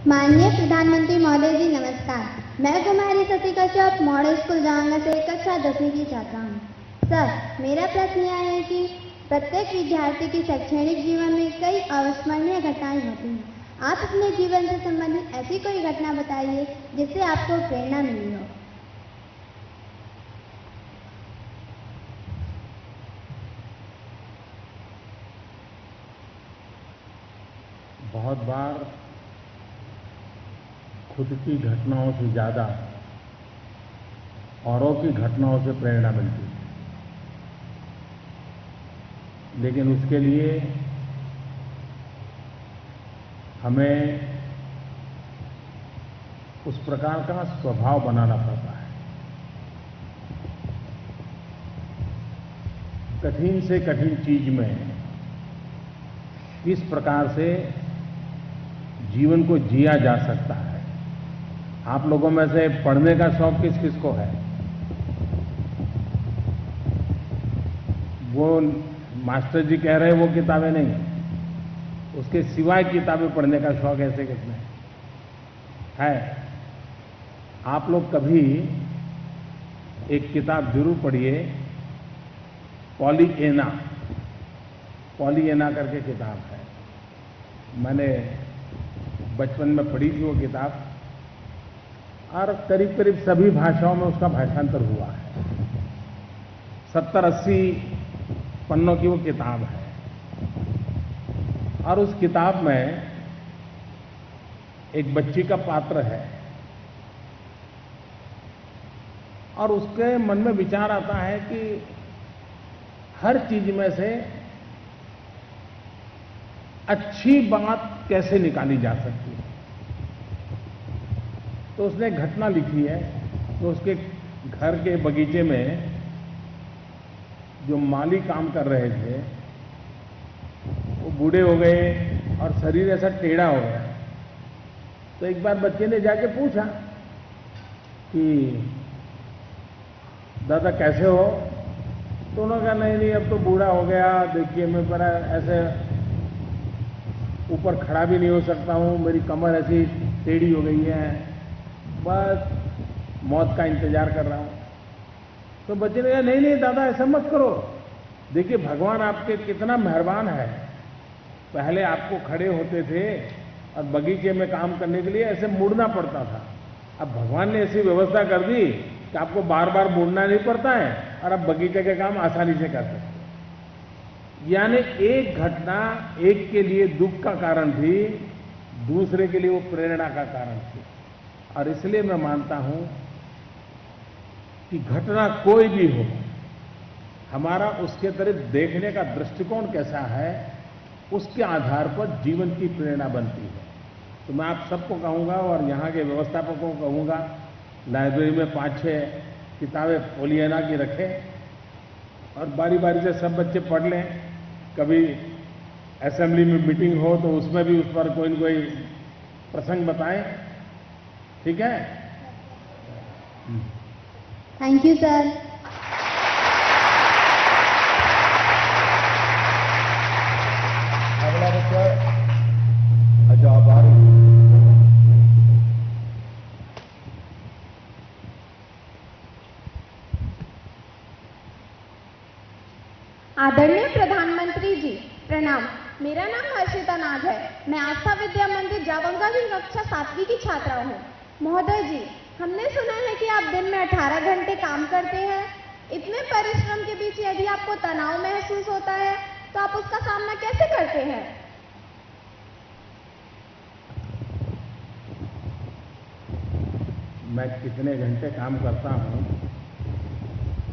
माननीय प्रधानमंत्री महोदय जी नमस्कार। मैं कुमारी सती कश्यप मॉडल स्कूल जांगा से कक्षा 10वीं की छात्रा हूँ। सर, मेरा प्रश्न यह है कि प्रत्येक विद्यार्थी की शैक्षणिक जीवन में कई अविस्मरणीय घटनाएं होती हैं। आप अपने जीवन से संबंधित ऐसी कोई घटना बताइए जिससे आपको प्रेरणा मिली हो। बहुत बार खुद की घटनाओं से ज्यादा औरों की घटनाओं से प्रेरणा मिलती है, लेकिन उसके लिए हमें उस प्रकार का स्वभाव बनाना पड़ता है। कठिन से कठिन चीज में किस प्रकार से जीवन को जिया जा सकता है। आप लोगों में से पढ़ने का शौक किस किस को है? वो मास्टर जी कह रहे हैं वो किताबें नहीं, उसके सिवाय किताबें पढ़ने का शौक ऐसे कितने है? आप लोग कभी एक किताब जरूर पढ़िए, पॉलीएना करके किताब है। मैंने बचपन में पढ़ी थी वो किताब और करीब करीब सभी भाषाओं में उसका भाषांतर हुआ है। 70-80 पन्नों की वो किताब है और उस किताब में एक बच्ची का पात्र है और उसके मन में विचार आता है कि हर चीज में से अच्छी बात कैसे निकाली जा सकती है। तो उसने एक घटना लिखी है तो उसके घर के बगीचे में जो माली काम कर रहे थे वो बूढ़े हो गए और शरीर ऐसा टेढ़ा हो गया। तो एक बार बच्चे ने जाके पूछा कि दादा कैसे हो? तो उन्होंने कहा नहीं अब तो बूढ़ा हो गया, देखिए मैं पर ऐसे ऊपर खड़ा भी नहीं हो सकता हूं, मेरी कमर ऐसी टेढ़ी हो गई है, बस मौत का इंतजार कर रहा हूं। तो बच्चे ने कहा नहीं दादा ऐसा मत करो, देखिए भगवान आपके कितना मेहरबान है। पहले आपको खड़े होते थे और बगीचे में काम करने के लिए ऐसे मुड़ना पड़ता था, अब भगवान ने ऐसी व्यवस्था कर दी कि आपको बार बार मुड़ना नहीं पड़ता है और आप बगीचे के काम आसानी से कर सकते। यानी एक घटना एक के लिए दुख का कारण थी, दूसरे के लिए वो प्रेरणा का कारण थी। और इसलिए मैं मानता हूं कि घटना कोई भी हो, हमारा उसके तरफ देखने का दृष्टिकोण कैसा है उसके आधार पर जीवन की प्रेरणा बनती है। तो मैं आप सबको कहूंगा और यहाँ के व्यवस्थापकों को कहूंगा, लाइब्रेरी में 5-6 किताबें पॉलीएना की रखें और बारी बारी से सब बच्चे पढ़ लें। कभी असेंबली में मीटिंग हो तो उसमें भी उस पर कोई न कोई प्रसंग बताएं, ठीक है? Thank you sir. अगला बच्चा अजाब आ रही। आदरणीय प्रधानमंत्री जी प्रणाम। मेरा नाम हर्षिता नाग है। मैं आस्था विद्या मंदिर जावंगा की कक्षा 7वीं की छात्रा हूँ। महोदय जी, हमने सुना है कि आप दिन में 18 घंटे काम करते हैं। इतने परिश्रम के बीच यदि आपको तनाव महसूस होता है तो आप उसका सामना कैसे करते हैं? मैं कितने घंटे काम करता हूं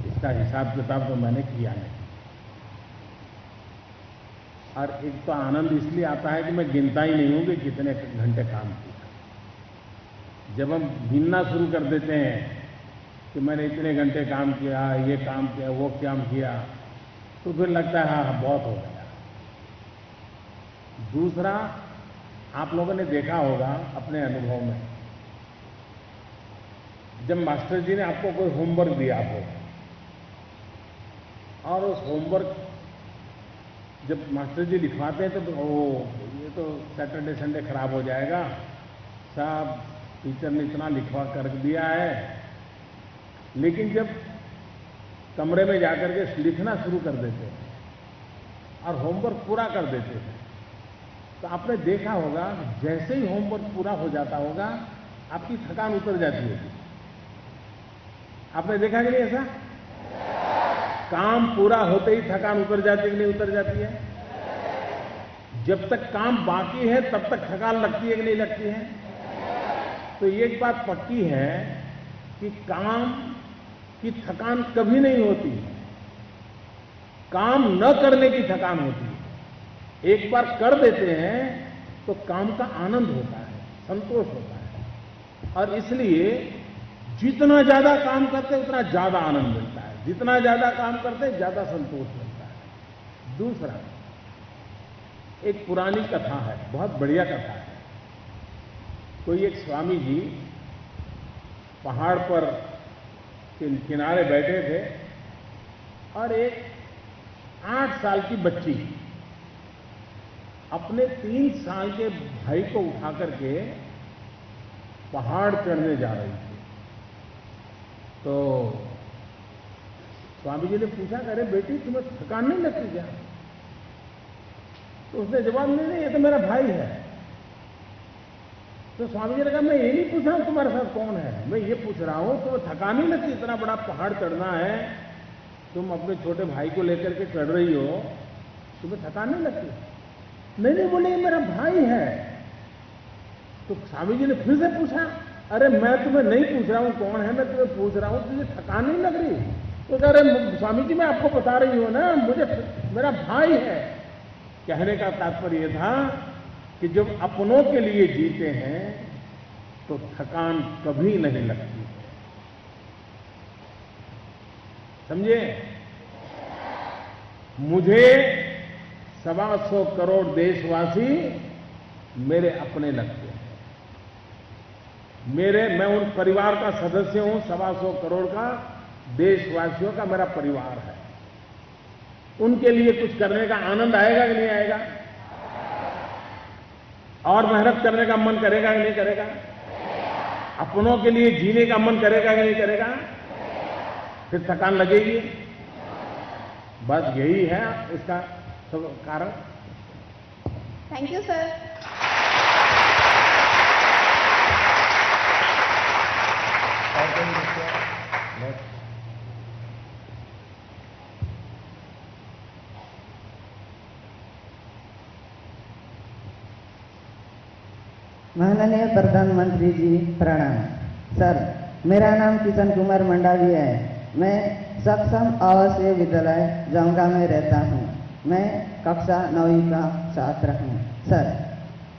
इसका हिसाब किताब तो मैंने किया नहीं, और एक तो आनंद इसलिए आता है कि मैं गिनता ही नहीं हूं कि कितने घंटे काम किया। जब हम गिनना शुरू कर देते हैं कि मैंने इतने घंटे काम किया, ये काम किया, वो काम किया, तो फिर लगता है हाँ बहुत हो गया। दूसरा, आप लोगों ने देखा होगा अपने अनुभव में, जब मास्टर जी ने आपको कोई होमवर्क दिया हो और उस होमवर्क जब मास्टर जी लिखवाते हैं तो ये तो सैटरडे संडे खराब हो जाएगा, साहब टीचर ने इतना लिखवा कर दिया है, लेकिन जब कमरे में जाकर के लिखना शुरू कर देते हैं और होमवर्क पूरा कर देते हैं, तो आपने देखा होगा जैसे ही होमवर्क पूरा हो जाता होगा आपकी थकान उतर जाती है। आपने देखा कि नहीं ऐसा? काम पूरा होते ही थकान उतर जाती है कि नहीं उतर जाती है? जब तक काम बाकी है तब तक थकान लगती है कि नहीं लगती है? तो एक बात पक्की है कि काम की थकान कभी नहीं होती, काम न करने की थकान होती है। एक बार कर देते हैं तो काम का आनंद होता है, संतोष होता है, और इसलिए जितना ज्यादा काम करते उतना ज्यादा आनंद मिलता है, जितना ज्यादा काम करते ज्यादा संतोष मिलता है। दूसरा, एक पुरानी कथा है, बहुत बढ़िया कथा है। कोई एक स्वामी जी पहाड़ पर किनारे बैठे थे और एक 8 साल की बच्ची अपने 3 साल के भाई को उठा करके पहाड़ चढ़ने जा रही थी। तो स्वामी जी ने पूछा, अरे बेटी तुम्हें थकान नहीं लगती क्या? तो उसने जवाब, नहीं ये तो मेरा भाई है। तो स्वामी जी ने कहा, मैं ये नहीं पूछ रहा हूं तुम्हारे साथ कौन है, मैं ये पूछ रहा हूं तुम्हें थकान नहीं लगती? इतना बड़ा पहाड़ चढ़ना है, तुम अपने छोटे भाई को लेकर के चढ़ रही हो, तुम्हें थकान नहीं लगती? नहीं नहीं बोले, ये मेरा भाई है। तो स्वामी जी ने फिर से पूछा, अरे मैं तुम्हें नहीं पूछ रहा हूं कौन है, मैं तुम्हें पूछ रहा हूं तुझे थकान नहीं लग रही? तो कह रहे, स्वामी जी मैं आपको बता रही हूं ना, मुझे मेरा भाई है। कहने का तात्पर्य यह था कि जब अपनों के लिए जीते हैं तो थकान कभी नहीं लगती, समझे? मुझे 125 करोड़ देशवासी मेरे अपने लगते हैं। मैं उन परिवार का सदस्य हूं, 125 करोड़ का देशवासियों का मेरा परिवार है। उनके लिए कुछ करने का आनंद आएगा कि नहीं आएगा? और मेहनत करने का मन करेगा कि नहीं करेगा? अपनों के लिए जीने का मन करेगा कि नहीं करेगा? फिर थकान लगेगी। बस यही है इसका सब कारण। Thank you sir. माननीय प्रधानमंत्री जी प्रणाम। सर, मेरा नाम किशन कुमार मंडावी है। मैं सक्षम आवासीय विद्यालय जांगा में रहता हूँ। मैं कक्षा 9वीं का छात्र हूँ। सर,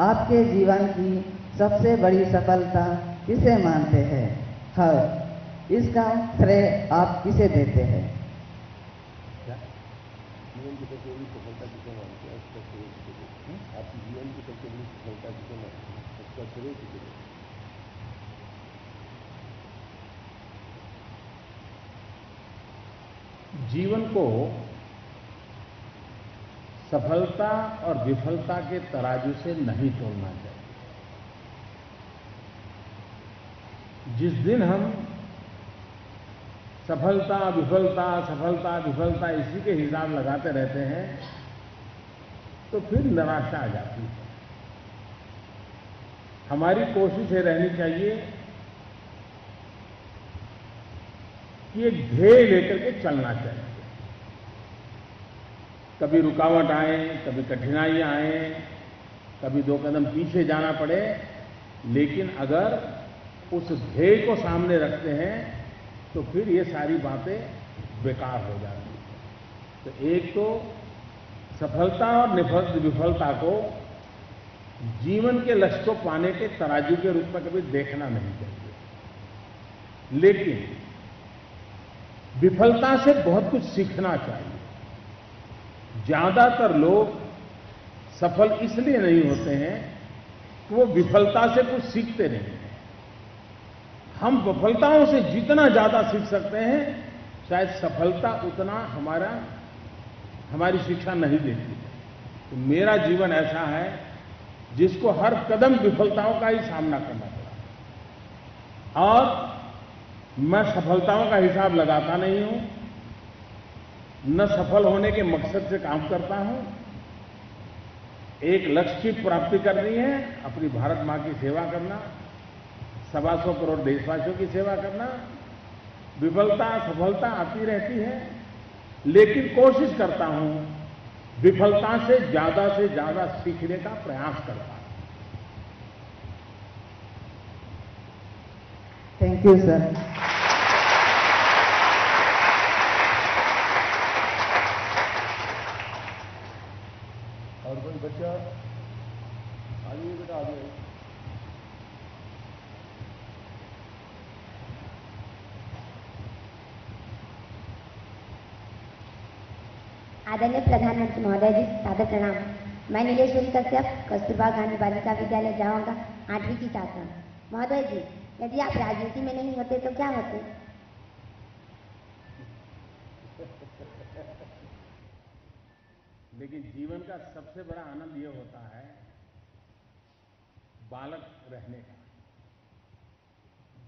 आपके जीवन की सबसे बड़ी सफलता किसे मानते हैं और इसका श्रेय आप किसे देते हैं? जीवन की सबसे बड़ी सफलता किसे मानते हैं, उसका श्रेय किसे देते हैं? आपकी जीवन की सबसे बड़ी सफलता किसे मानते हैं, उसका श्रेय किसे देते हैं? जीवन को सफलता और विफलता के तराजू से नहीं तोलना चाहिए। जिस दिन हम सफलता विफलता सफलता विफलता इसी के हिसाब लगाते रहते हैं तो फिर निराशा आ जाती है। हमारी कोशिश ये रहनी चाहिए कि एक ध्येय लेकर के चलना चाहिए। कभी रुकावट आए, कभी कठिनाइयां आए, कभी 2 कदम पीछे जाना पड़े, लेकिन अगर उस ध्येय को सामने रखते हैं तो फिर ये सारी बातें बेकार हो जाती हैं। तो एक तो सफलता और विफलता को जीवन के लक्ष्य को पाने के तराजू के रूप में कभी देखना नहीं चाहिए, लेकिन विफलता से बहुत कुछ सीखना चाहिए। ज्यादातर लोग सफल इसलिए नहीं होते हैं कि वो विफलता से कुछ सीखते नहीं हैं। हम विफलताओं से जितना ज्यादा सीख सकते हैं, शायद सफलता उतना हमारी शिक्षा नहीं देती है। तो मेरा जीवन ऐसा है, जिसको हर कदम विफलताओं का ही सामना करना पड़ा। और मैं सफलताओं का हिसाब लगाता नहीं हूं, न सफल होने के मकसद से काम करता हूं। एक लक्ष्य की प्राप्ति करनी है, अपनी भारत मां की सेवा करना, 125 करोड़ देशवासियों की सेवा करना। विफलता सफलता आती रहती है, लेकिन कोशिश करता हूं विफलता से ज्यादा सीखने का प्रयास करता हूं। Thank you sir. और कोई बच्चा आइए बेटा, आगे आदरणीय प्रधानमंत्री महोदय जी, सादर प्रणाम। मैं नीलेश्वरी कश्यप, कस्तूरबा गांधी बालिका विद्यालय जाऊंगा 8वीं की छात्रा हूं। महोदय जी, यदि आप राजनीति में नहीं होते तो क्या होते? लेकिन जीवन का सबसे बड़ा आनंद यह होता है बालक रहने का।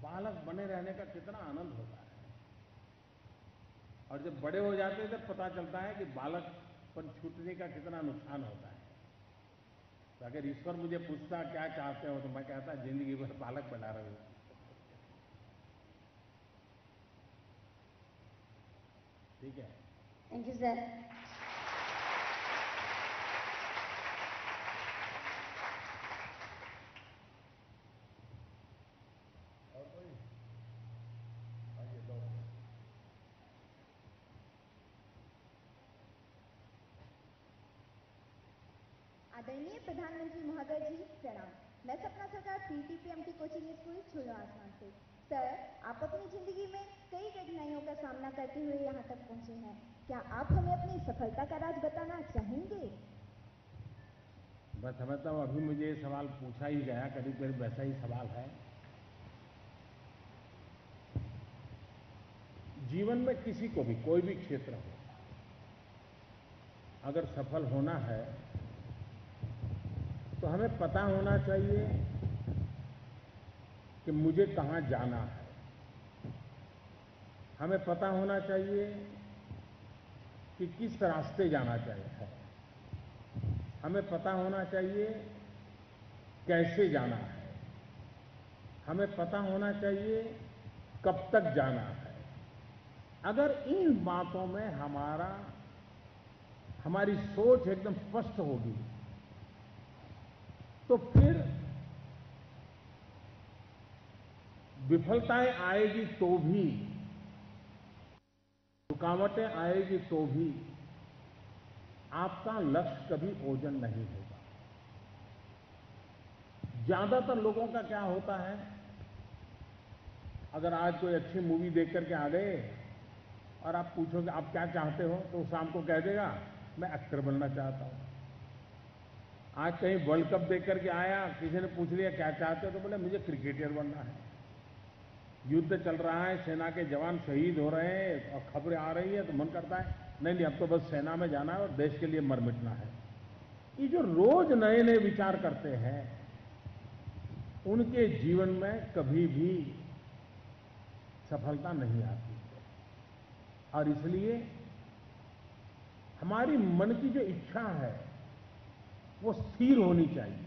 बालक बने रहने का कितना आनंद होता है। और जब बड़े हो जाते हैं तब पता चलता है कि बालकपन छूटने का कितना नुकसान होता है। तो अगर ईश्वर मुझे पूछता क्या चाहते हो, तो मैं कहता जिंदगी भर बालक बना रहे हो। ठीक है, थैंक यू सर। और कोई आइए लो। आदरणीय प्रधानमंत्री महोदय जी, प्रणाम। मैं सपना सरकार पीटीपीएमटी कोचिंग स्कूल छुलो आसमान से। सर, आप अपनी जिंदगी में कई कठिनाइयों का सामना करते हुए यहाँ तक पहुँचे हैं। क्या आप हमें अपनी सफलता का राज बताना चाहेंगे? मैं समझता हूं अभी मुझे ये सवाल पूछा ही गया, करीब करीब वैसा ही सवाल है। जीवन में किसी को भी कोई भी क्षेत्र हो, अगर सफल होना है तो हमें पता होना चाहिए कि मुझे कहां जाना है। हमें पता होना चाहिए कि किस रास्ते जाना चाहिए। हमें पता होना चाहिए कैसे जाना है। हमें पता होना चाहिए कब तक जाना है। अगर इन बातों में हमारी सोच एकदम स्पष्ट होगी तो फिर विफलताएं आएगी तो भी, रुकावटें आएगी तो भी आपका लक्ष्य कभी ओझल नहीं होगा। ज्यादातर लोगों का क्या होता है, अगर आज कोई अच्छी मूवी देख करके आ गए और आप पूछोगे आप क्या चाहते हो, तो शाम को कह देगा मैं एक्टर बनना चाहता हूं। आज कहीं वर्ल्ड कप देख करके आया, किसी ने पूछ लिया क्या चाहते हो, तो बोले मुझे क्रिकेटर बनना है। युद्ध चल रहा है, सेना के जवान शहीद हो रहे हैं और खबरें आ रही है तो मन करता है नहीं अब तो बस सेना में जाना है और देश के लिए मर मिटना है। ये जो रोज नए नए विचार करते हैं, उनके जीवन में कभी भी सफलता नहीं आती है। और इसलिए हमारी मन की जो इच्छा है वो स्थिर होनी चाहिए।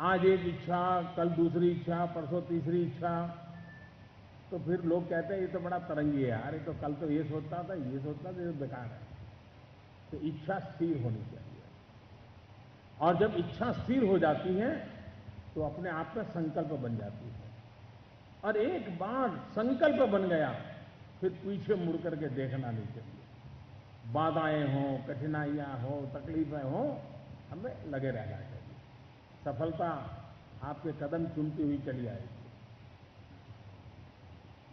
आज एक इच्छा, कल दूसरी इच्छा, परसों तीसरी इच्छा, तो फिर लोग कहते हैं ये तो बड़ा तरंगी है यार, ये तो कल तो ये सोचता था, ये सोचता था, ये तो बेकार है। तो इच्छा स्थिर होनी चाहिए। और जब इच्छा स्थिर हो जाती है तो अपने आप में संकल्प बन जाती है। और एक बार संकल्प बन गया फिर पीछे मुड़ करके देखना नहीं चाहिए। बाधाएं हों, कठिनाइयां हों, तकलीफें हों, हमें लगे रहना चाहिए। सफलता आपके कदम चूमती हुई चली आएगी।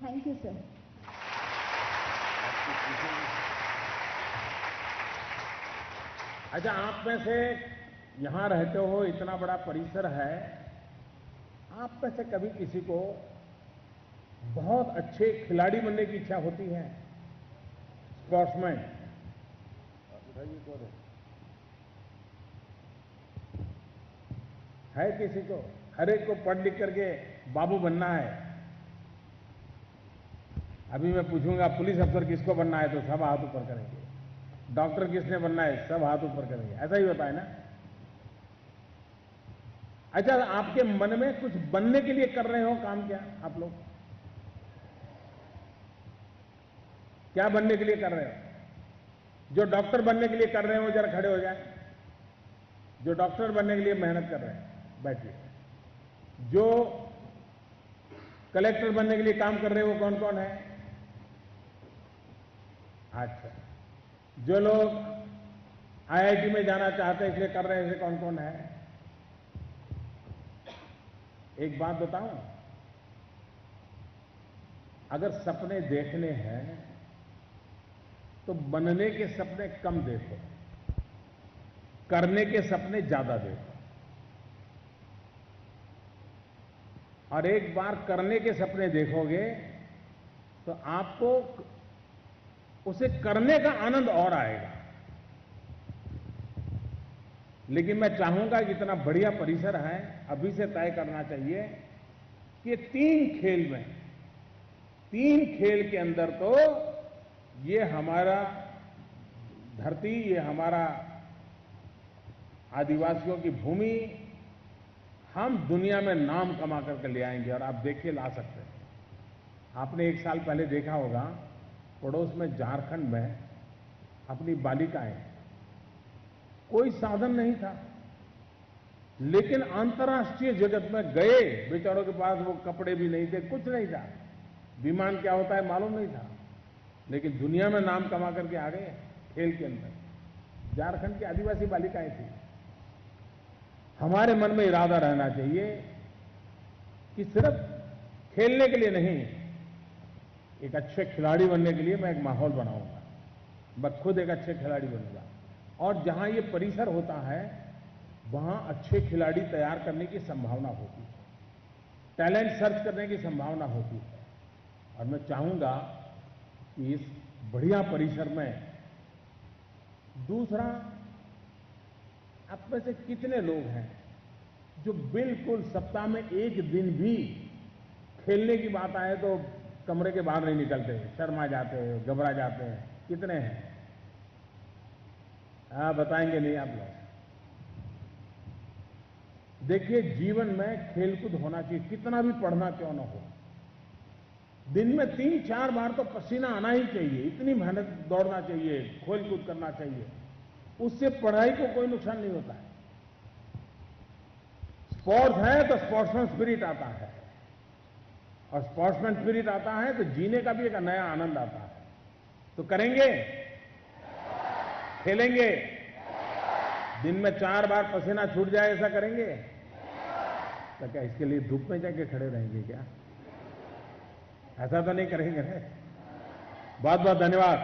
Thank you sir. अच्छा, आप में से यहां रहते हो, इतना बड़ा परिसर है, आप में से कभी किसी को बहुत अच्छे खिलाड़ी बनने की इच्छा होती है? स्पोर्ट्समैन आप बताइए कौन है? है किसी को? हर एक को पढ़ लिख करके बाबू बनना है। अभी मैं पूछूंगा पुलिस अफसर किसको बनना है तो सब हाथ ऊपर करेंगे, डॉक्टर किसने बनना है सब हाथ ऊपर करेंगे। ऐसा ही होता है ना? अच्छा, आपके मन में कुछ बनने के लिए कर रहे हो काम? क्या आप लोग क्या बनने के लिए कर रहे हो? जो डॉक्टर बनने के लिए कर रहे हो जरा खड़े हो जाए। जो डॉक्टर बनने के लिए मेहनत कर रहे हैं बैठिए। जो कलेक्टर बनने के लिए काम कर रहे हैं वो कौन कौन है? अच्छा, जो लोग आईआईटी में जाना चाहते हैं इसलिए कर रहे हैं ऐसे कौन कौन है? एक बात बताऊं, अगर सपने देखने हैं तो बनने के सपने कम देखो, करने के सपने ज्यादा देखो। और एक बार करने के सपने देखोगे तो आपको उसे करने का आनंद और आएगा। लेकिन मैं चाहूंगा कि इतना बढ़िया परिसर है, अभी से तय करना चाहिए कि 3 खेल के अंदर तो ये हमारा धरती, ये हमारा आदिवासियों की भूमि, हम दुनिया में नाम कमा करके ले आएंगे। और आप देखिए ला सकते हैं। आपने 1 साल पहले देखा होगा पड़ोस में झारखंड में अपनी बालिकाएं, कोई साधन नहीं था, लेकिन अंतर्राष्ट्रीय जगत में गए, बेचारों के पास वो कपड़े भी नहीं थे, कुछ नहीं था, विमान क्या होता है मालूम नहीं था, लेकिन दुनिया में नाम कमा करके आ गए खेल के अंदर। झारखंड की आदिवासी बालिकाएं थी। हमारे मन में इरादा रहना चाहिए कि सिर्फ खेलने के लिए नहीं, एक अच्छे खिलाड़ी बनने के लिए मैं एक माहौल बनाऊंगा। मैं खुद एक अच्छे खिलाड़ी बनूंगा। और जहां ये परिसर होता है वहां अच्छे खिलाड़ी तैयार करने की संभावना होती है, टैलेंट सर्च करने की संभावना होती है। और मैं चाहूंगा कि इस बढ़िया परिसर में, दूसरा, आप में से कितने लोग हैं जो बिल्कुल सप्ताह में 1 दिन भी खेलने की बात आए तो कमरे के बाहर नहीं निकलते, शर्मा जाते हैं, घबरा जाते हैं? कितने हैं? बताएंगे नहीं आप लोग? देखिए, जीवन में खेलकूद होना चाहिए, कितना भी पढ़ना क्यों ना हो। दिन में 3-4 बार तो पसीना आना ही चाहिए, इतनी मेहनत दौड़ना चाहिए, खेलकूद करना चाहिए। उससे पढ़ाई को कोई नुकसान नहीं होता है। स्पोर्ट्स है तो स्पोर्ट्समैन स्पिरिट आता है, और स्पोर्ट्समैन स्पिरिट आता है तो जीने का भी एक नया आनंद आता है। तो करेंगे, खेलेंगे, दिन में 4 बार पसीना छूट जाए ऐसा करेंगे? तो क्या इसके लिए धूप में जाके खड़े रहेंगे क्या? ऐसा तो नहीं करेंगे। बहुत बहुत धन्यवाद।